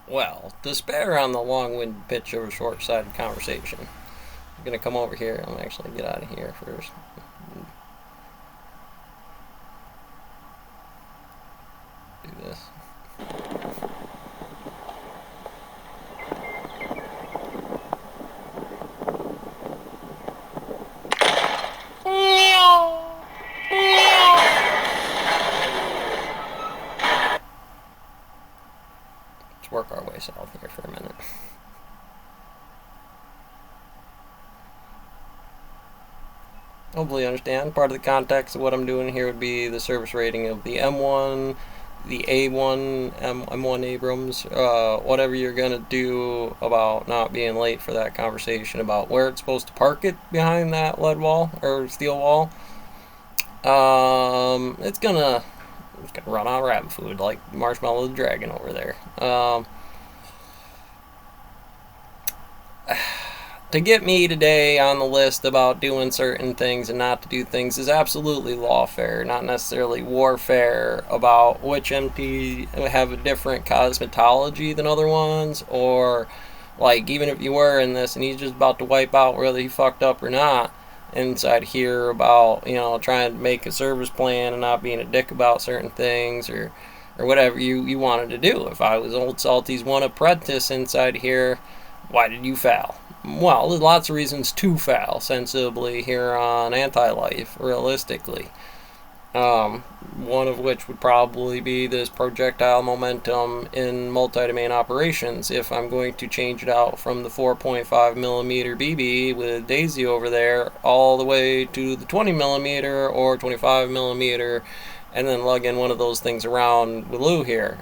Well, to spare on the long-winded pitch of a short-sighted conversation, I'm gonna come over here. I'm gonna actually get out of here first. Do this. Let's work our way south here for a minute. Hopefully you understand. Part of the context of what I'm doing here would be the service rating of the M1, the A1, M1 Abrams, whatever you're going to do about not being late for that conversation about where it's supposed to park it behind that lead wall or steel wall. It's gonna run out of rabbit food like Marshmallow the Dragon over there. To get me today on the list about doing certain things and not to do things is absolutely lawfare, not necessarily warfare about which MT have a different cosmetology than other ones, or like even if you were in this and he's just about to wipe out whether he fucked up or not inside here about, trying to make a service plan and not being a dick about certain things or whatever you wanted to do. If I was Old Salty's one apprentice inside here, why did you foul? Well, there's lots of reasons to foul sensibly here on Anti-Life, realistically. One of which would probably be this projectile momentum in multi-domain operations. If I'm going to change it out from the 4.5 millimeter BB with Daisy over there all the way to the 20 millimeter or 25 millimeter, and then lug in one of those things around with Lou here,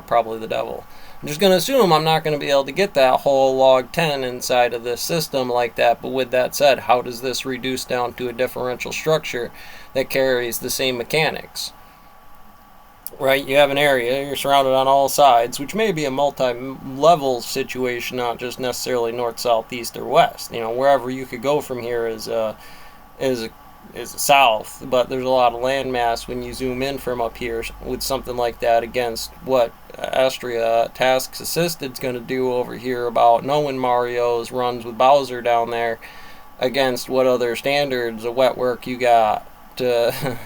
probably the devil. I'm just going to assume I'm not going to be able to get that whole log 10 inside of this system like that. But with that said, how does this reduce down to a differential structure that carries the same mechanics? Right, you have an area, you're surrounded on all sides, which may be a multi-level situation, not just necessarily north, south, east, or west. Wherever you could go from here is south, but there's a lot of landmass when you zoom in from up here with something like that against what Astria Tasks Assisted is going to do over here about knowing Mario's runs with Bowser down there against what other standards of wet work you got to,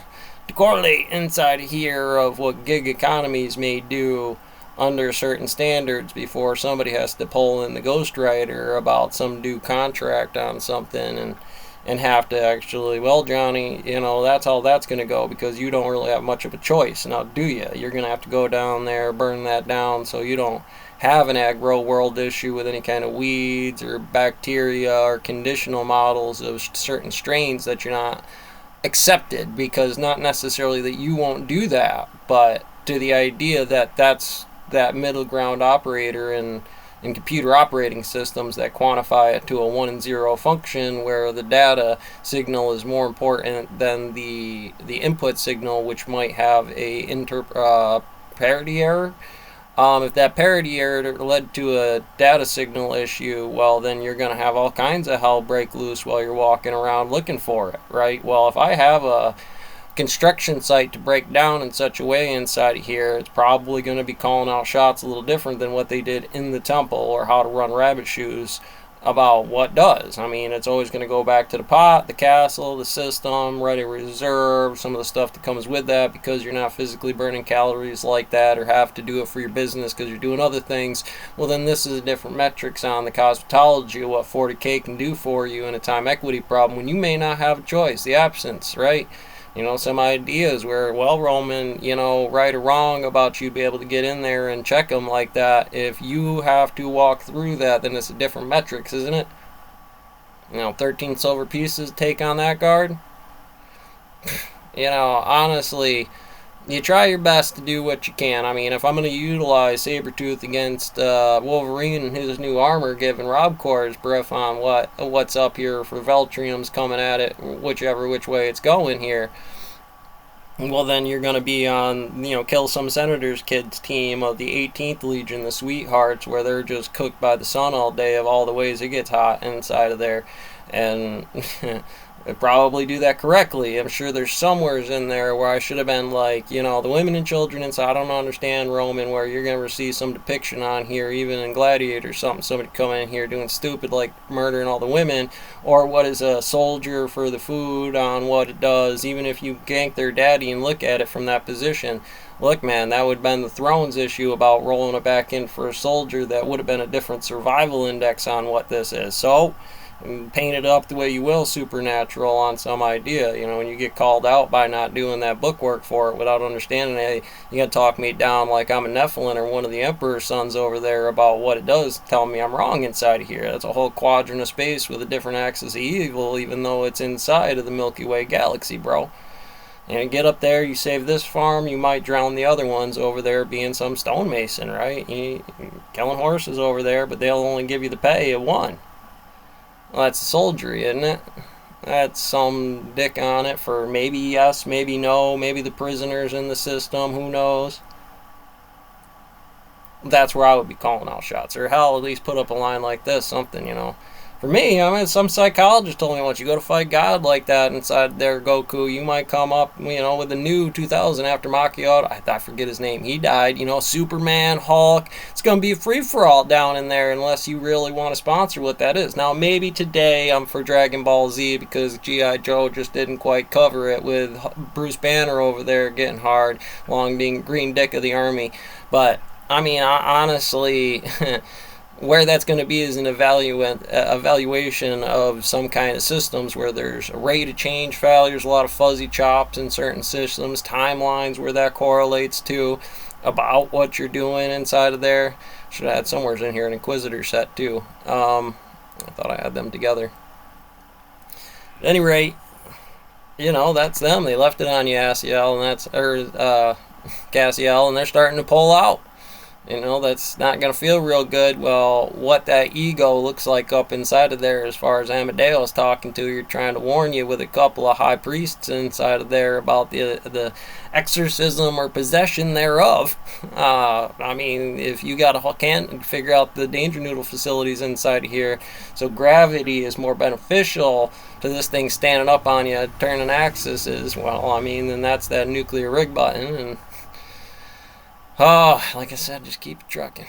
to correlate inside here of what gig economies may do under certain standards before somebody has to pull in the ghostwriter about some due contract on something and have to actually, well, Johnny, that's how that's going to go because you don't really have much of a choice. Now, do you? You're going to have to go down there, burn that down so you don't have an agro world issue with any kind of weeds or bacteria or conditional models of certain strains that you're not accepted, because not necessarily that you won't do that, but to the idea that that's that middle ground operator in computer operating systems that quantify it to a 1 and 0 function where the data signal is more important than the input signal, which might have a parity error. If that parity error led to a data signal issue, well, then you're going to have all kinds of hell break loose while you're walking around looking for it, right? Well, if I have a construction site to break down in such a way inside of here, it's probably going to be calling out shots a little different than what they did in the temple or how to run rabbit shoes about what does. I mean, it's always going to go back to the pot, the castle, the system, ready reserve, some of the stuff that comes with that because you're not physically burning calories like that or have to do it for your business because you're doing other things. Well, then this is a different metrics on the cosmetology of what 40K can do for you in a time equity problem when you may not have a choice, the absence, right? Some ideas where, well, Roman, right or wrong about you be able to get in there and check them like that. If you have to walk through that, then it's a different metrics, isn't it? 13 silver pieces take on that guard. Honestly, you try your best to do what you can. I mean, if I'm going to utilize Sabretooth against Wolverine and his new armor, giving Robcore his brief on what's up here for Veltrium's coming at it, which way it's going here, well, then you're going to be on, Kill Some Senators Kids team of the 18th Legion, the Sweethearts, where they're just cooked by the sun all day of all the ways it gets hot inside of there. And I probably do that correctly. I'm sure there's somewheres in there where I should have been like, the women and children inside. I don't understand Roman, where you're gonna receive some depiction on here, even in Gladiator or something. Somebody come in here doing stupid like murdering all the women, or what is a soldier for the food on what it does. Even if you gank their daddy and look at it from that position, look, man, that would have been the Thrones issue about rolling it back in for a soldier. That would have been a different survival index on what this is. So paint it up the way you will, supernatural on some idea. When you get called out by not doing that bookwork for it without understanding it, you gotta talk me down like I'm a Nephilim or one of the Emperor's sons over there about what it does, telling me I'm wrong inside of here. That's a whole quadrant of space with a different axis of evil, even though it's inside of the Milky Way galaxy, bro. And get up there, you save this farm, you might drown the other ones over there being some stonemason, right? Killing horses over there, but they'll only give you the pay of one. Well, that's soldiery, isn't it? That's some dick on it for maybe yes, maybe no, maybe the prisoners in the system, who knows? That's where I would be calling out shots. Or hell, at least put up a line like this, something. For me, some psychologist told me once, you go to fight God like that inside there, Goku, you might come up, with the new 2000 after Macchiato. I forget his name. He died. Superman, Hulk. It's going to be a free-for-all down in there unless you really want to sponsor what that is. Now, maybe today I'm for Dragon Ball Z because G.I. Joe just didn't quite cover it with Bruce Banner over there getting hard, long green dick of the army. But, honestly... where that's going to be is an evaluation of some kind of systems where there's a rate of change failures, a lot of fuzzy chops in certain systems, timelines where that correlates to about what you're doing inside of there. Should have had somewhere in here an Inquisitor set too. I thought I had them together. At any rate, that's them. They left it on Cassiel, and they're starting to pull out. That's not going to feel real good. Well, what that ego looks like up inside of there, as far as Amadeus talking to you, trying to warn you with a couple of high priests inside of there about the exorcism or possession thereof. If you can't figure out the danger noodle facilities inside of here, so gravity is more beneficial to this thing standing up on you, turning axis is, then that's that nuclear rig button. And like I said, just keep it trucking.